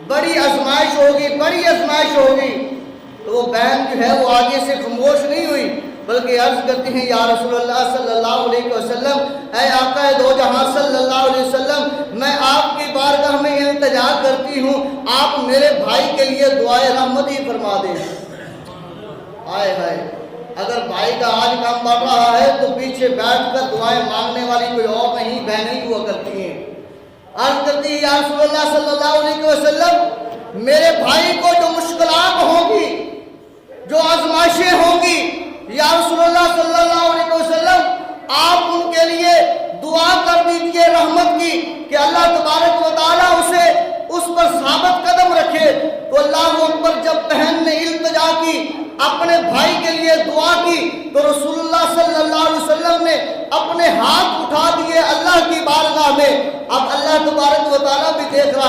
بڑی آزمائش ہوگی، بڑی آزمائش ہوگی۔ تو وہ بہن جو ہے وہ آگے سے خاموش نہیں ہوئی، بلکہ عرض کرتی ہیں یا رسول اللہ صلی اللہ علیہ وسلم، اے آقا دو جہاں صلی اللہ علیہ وسلم، میں آپ کی بارگاہ میں التجا کرتی ہوں، آپ میرے بھائی کے لیے دعائے رحمت ہی فرما دیں۔ آئے ہائے، اگر بھائی کا آج کام بڑھ رہا ہے تو پیچھے بیٹھ کر دعائیں مانگنے والی کوئی اور نہیں، بہنیں ہوا کرتی ہیں۔ عرض کرتی ہے یا رسول اللہ صلی اللہ علیہ وسلم، میرے بھائی کو جو مشکلات ہوں گی، جو آزمائشیں ہوں گی، یا رسول اللہ صلی اللہ علیہ وسلم آپ ان کے لیے دعا کر دیجئے رحمت کی کہ اللہ تبارک و تعالیٰ اسے اس پر ثابت قدم رکھے۔ تو اللہ اکبر، جب بہن نے التجا کی، اپنے بھائی کے لیے دعا کی، تو رسول اللہ صلی اللہ علیہ وسلم نے اپنے ہاتھ اٹھا دیے اللہ کی بارگاہ میں۔ اب اللہ تبارک و تعالیٰ بھی دیکھ رہا